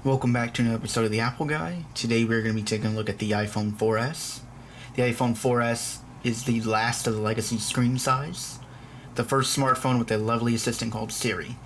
Welcome back to another episode of the Apple Guy. Today we're going to be taking a look at the iPhone 4S. The iPhone 4S is the last of the legacy screen size, the first smartphone with a lovely assistant called Siri.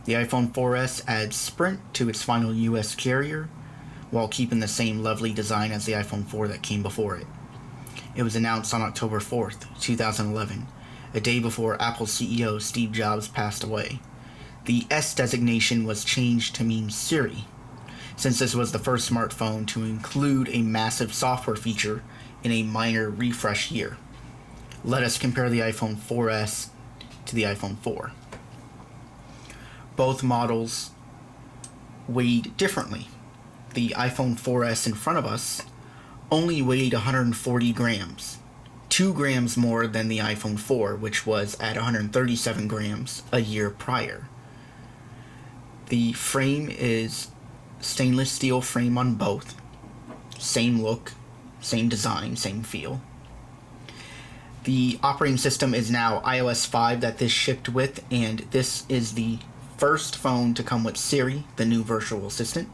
The iPhone 4S adds Sprint to its final US carrier, while keeping the same lovely design as the iPhone 4 that came before it. It was announced on October 4th, 2011, a day before Apple CEO Steve Jobs passed away. The S designation was changed to mean Siri, since this was the first smartphone to include a massive software feature in a minor refresh year. Let us compare the iPhone 4S to the iPhone 4. Both models weighed differently. The iPhone 4S in front of us only weighed 140 grams, 2 grams more than the iPhone 4, which was at 137 grams a year prior. The frame is stainless steel frame on both. Same look, same design, same feel. The operating system is now iOS 5 that this shipped with, and this is the first phone to come with Siri, the new virtual assistant.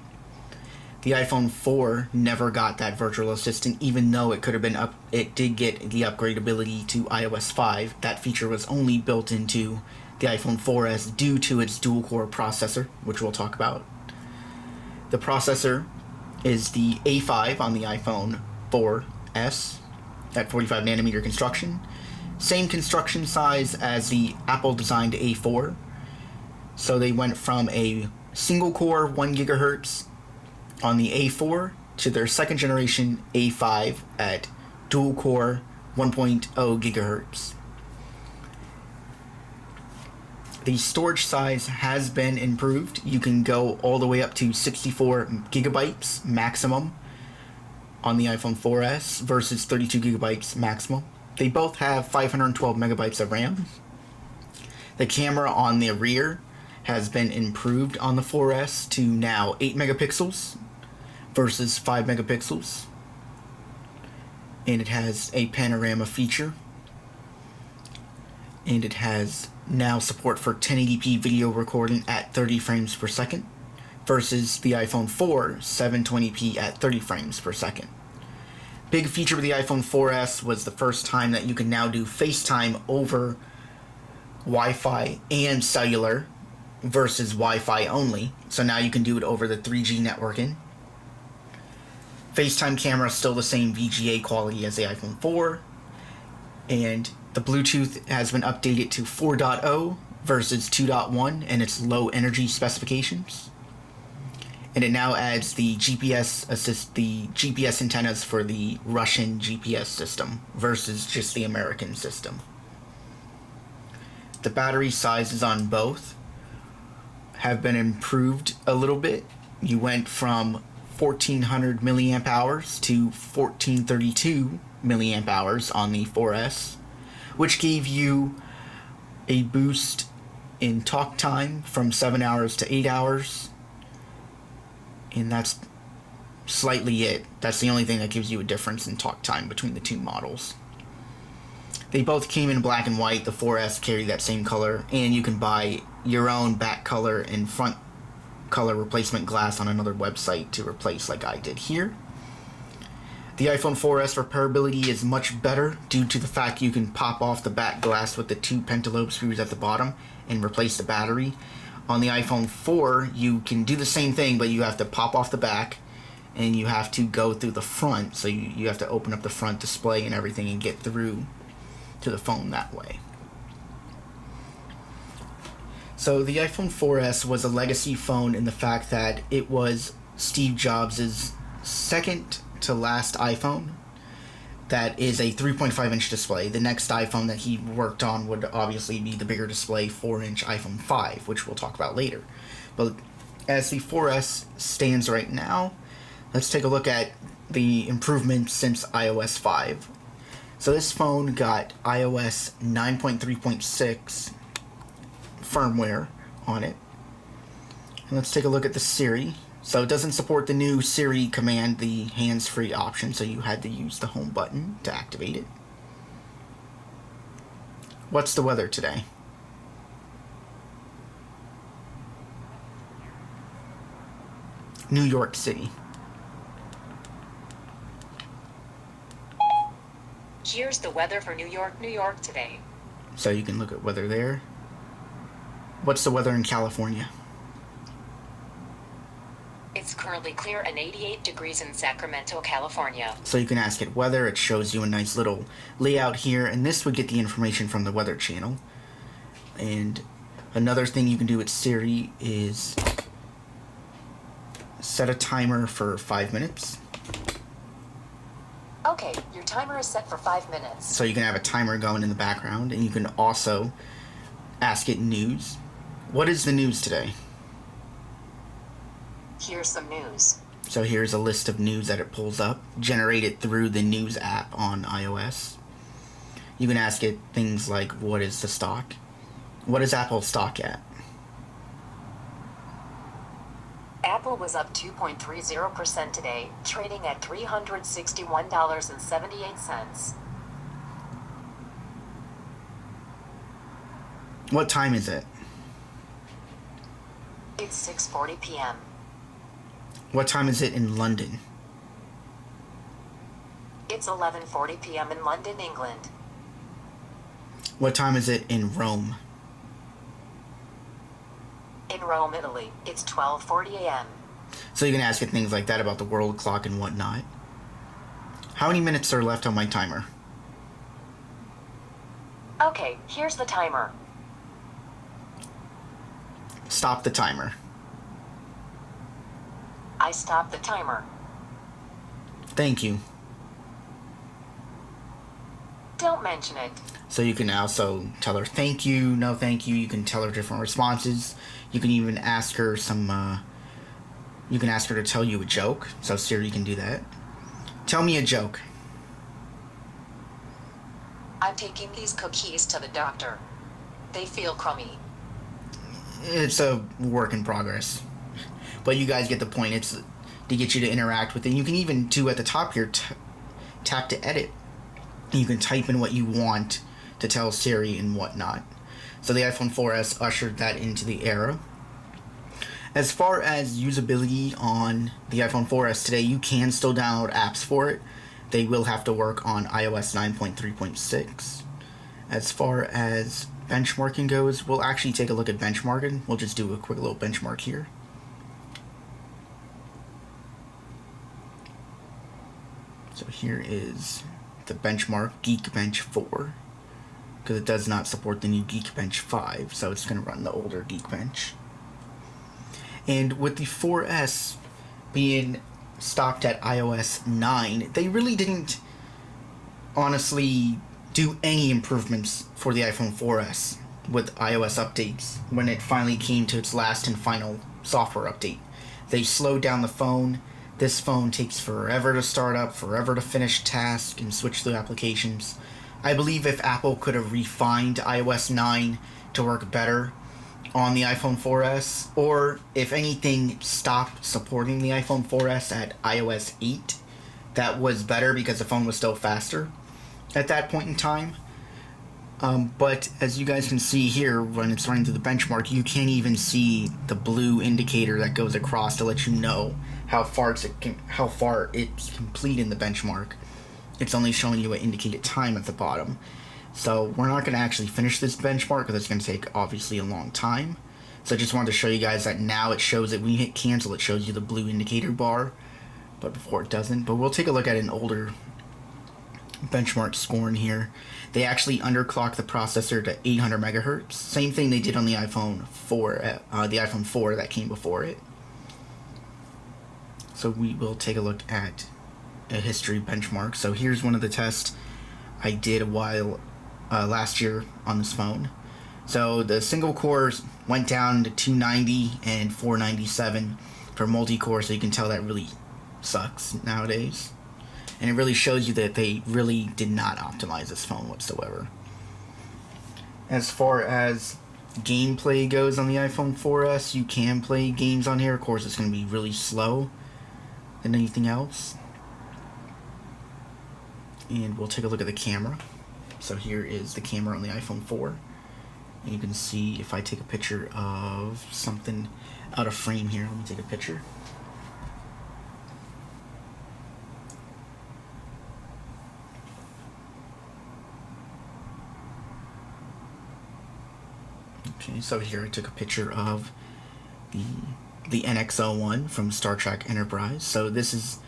The iPhone 4 never got that virtual assistant, even though it could have been it did get the upgradability to iOS 5. That feature was only built into the iPhone 4S due to its dual-core processor, which we'll talk about. The processor is the A5 on the iPhone 4S at 45 nanometer construction. Same construction size as the Apple designed A4. So they went from a single core 1 gigahertz on the A4 to their second generation A5 at dual core 1.0 gigahertz. The storage size has been improved. You can go all the way up to 64 gigabytes maximum on the iPhone 4S versus 32 gigabytes maximum. They both have 512 megabytes of RAM. The camera on the rear has been improved on the 4S to now 8 megapixels versus 5 megapixels. And it has a panorama feature. And it has now support for 1080p video recording at 30 frames per second versus the iPhone 4 720p at 30 frames per second. Big feature of the iPhone 4S was the first time that you can now do FaceTime over Wi-Fi and cellular versus Wi-Fi only. So now you can do it over the 3G networking. FaceTime camera is still the same VGA quality as the iPhone 4, and the Bluetooth has been updated to 4.0 versus 2.1 in its low energy specifications. And it now adds the GPS antennas for the Russian GPS system versus just the American system. The battery sizes on both have been improved a little bit. You went from 1400 milliamp hours to 1432 milliamp hours on the 4S, which gave you a boost in talk time from 7 hours to 8 hours. And that's slightly it. That's the only thing that gives you a difference in talk time between the two models. They both came in black and white. The 4S carried that same color, and you can buy your own back color and front color replacement glass on another website to replace like I did here. The iPhone 4S repairability is much better due to the fact you can pop off the back glass with the 2 pentalobe screws at the bottom and replace the battery. On the iPhone 4, you can do the same thing, but you have to pop off the back and you have to go through the front. So you have to open up the front display and everything and get through to the phone that way. So the iPhone 4S was a legacy phone in the fact that it was Steve Jobs' second to last iPhone that is a 3.5 inch display. The next iPhone that he worked on would obviously be the bigger display 4-inch iPhone 5, which we'll talk about later. But as the 4S stands right now, let's take a look at the improvements since iOS 5. So this phone got iOS 9.3.6 firmware on it. And let's take a look at the Siri. So it doesn't support the new Siri command, the hands-free option, so you had to use the home button to activate it. What's the weather today? New York City. Here's the weather for New York, New York today. So you can look at weather there. What's the weather in California? It's currently clear and 88 degrees in Sacramento, California. So you can ask it weather. It shows you a nice little layout here, and this would get the information from the Weather Channel. And another thing you can do with Siri is set a timer for 5 minutes. Okay, your timer is set for 5 minutes. So you can have a timer going in the background, and you can also ask it news. What is the news today? Here's some news. So here's a list of news that it pulls up, generated through the news app on iOS. You can ask it things like, what is the stock? What is Apple stock at? Apple was up 2.30% today, trading at $361.78. What time is it? It's 6:40 p.m. What time is it in London? It's 11:40 p.m. in London, England. What time is it in Rome? In Rome, Italy, it's 12:40 a.m. So you can ask it things like that about the world clock and whatnot. How many minutes are left on my timer? Okay, here's the timer. Stop the timer. I stopped the timer. Thank you. Don't mention it. So you can also tell her thank you, no thank you. You can tell her different responses. You can even ask her you can ask her to tell you a joke. So Siri can do that. Tell me a joke. I'm taking these cookies to the doctor. They feel crummy. It's a work in progress. But you guys get the point. It's to get you to interact with it. You can even do at the top here, tap to edit. You can type in what you want to tell Siri and whatnot. So the iPhone 4S ushered that into the era. As far as usability on the iPhone 4S today, you can still download apps for it. They will have to work on iOS 9.3.6. As far as benchmarking goes, we'll actually take a look at benchmarking. We'll just do a quick little benchmark here. So here is the benchmark Geekbench 4, because it does not support the new Geekbench 5, so it's going to run the older Geekbench. And with the 4S being stopped at iOS 9, they really didn't honestly do any improvements for the iPhone 4S with iOS updates when it finally came to its last and final software update. They slowed down the phone. This phone takes forever to start up, forever to finish tasks and switch through applications. I believe if Apple could have refined iOS 9 to work better on the iPhone 4S, or if anything stopped supporting the iPhone 4S at iOS 8, that was better because the phone was still faster at that point in time. But as you guys can see here, when it's running through the benchmark, you can't even see the blue indicator that goes across to let you know how far it's complete in the benchmark. It's only showing you an indicated time at the bottom. So we're not going to actually finish this benchmark because it's going to take obviously a long time. So I just wanted to show you guys that now it shows it when you hit cancel, it shows you the blue indicator bar, but before it doesn't. But we'll take a look at an older benchmark score in here. They actually underclocked the processor to 800 megahertz. Same thing they did on the iPhone 4, the iPhone 4 that came before it. So we will take a look at a history benchmark. So here's one of the tests I did a while last year on this phone. So the single cores went down to 290 and 497 for multi-core, so you can tell that really sucks nowadays. And it really shows you that they really did not optimize this phone whatsoever. As far as gameplay goes on the iPhone 4S, you can play games on here. Of course, it's going to be really slow than anything else. And we'll take a look at the camera. So here is the camera on the iPhone 4. And you can see if I take a picture of something out of frame here. Let me take a picture. Okay, so here I took a picture of the NX-01 from Star Trek Enterprise. So this is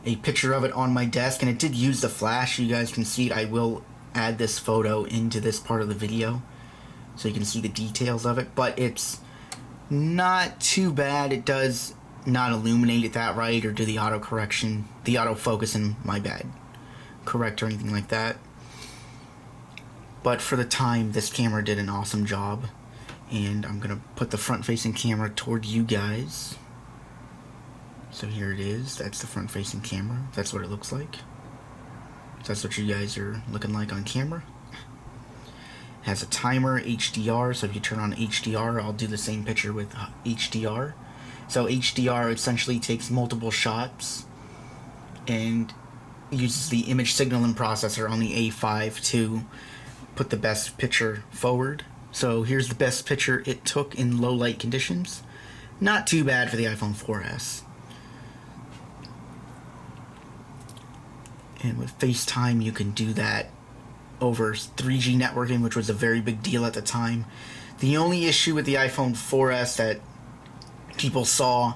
a picture of it on my desk, and it did use the flash. You guys can see it. I will add this photo into this part of the video so you can see the details of it, but it's not too bad. It does not illuminate it that right or do the autofocus in my bad correct or anything like that. But for the time, this camera did an awesome job. And I'm going to put the front-facing camera toward you guys. So here it is. That's the front-facing camera. That's what it looks like. That's what you guys are looking like on camera. It has a timer, HDR, so if you turn on HDR, I'll do the same picture with HDR. So HDR essentially takes multiple shots and uses the image signaling processor on the A5 to put the best picture forward. So here's the best picture it took in low light conditions. Not too bad for the iPhone 4S. And with FaceTime, you can do that over 3G networking, which was a very big deal at the time. The only issue with the iPhone 4S that people saw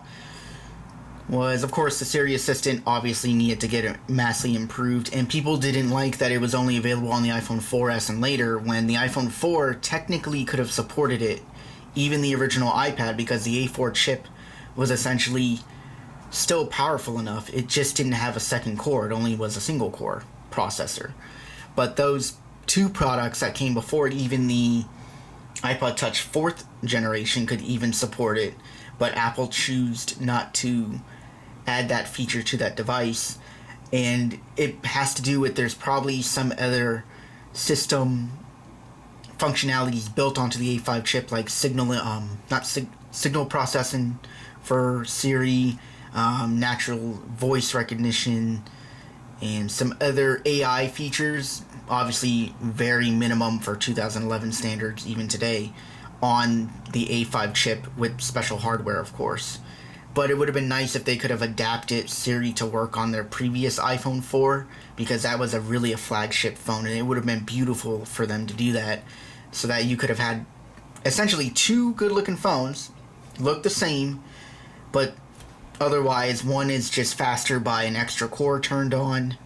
was, of course, the Siri Assistant obviously needed to get massively improved, and people didn't like that it was only available on the iPhone 4S and later, when the iPhone 4 technically could have supported it, even the original iPad, because the A4 chip was essentially still powerful enough. It just didn't have a second core. It only was a single core processor. But those two products that came before it, even the iPod Touch 4th generation could even support it, but Apple chose not to add that feature to that device. And it has to do with, there's probably some other system functionalities built onto the A5 chip, like signal processing for Siri, natural voice recognition, and some other AI features, obviously very minimum for 2011 standards even today, on the A5 chip with special hardware, of course. But it would have been nice if they could have adapted Siri to work on their previous iPhone 4, because that was really a flagship phone, and it would have been beautiful for them to do that, so that you could have had essentially two good-looking phones, look the same, but otherwise one is just faster by an extra core turned on,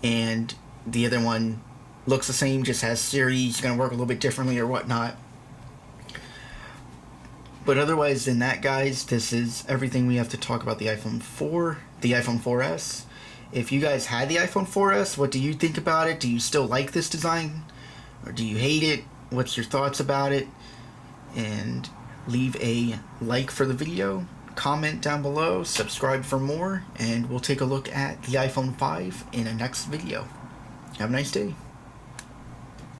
and the other one looks the same, just has Siri, it's going to work a little bit differently or whatnot. But otherwise than that, guys, this is everything we have to talk about the iPhone 4, the iPhone 4S. If you guys had the iPhone 4S, what do you think about it? Do you still like this design? Or do you hate it? What's your thoughts about it? And leave a like for the video, comment down below, subscribe for more, and we'll take a look at the iPhone 5 in a next video. Have a nice day.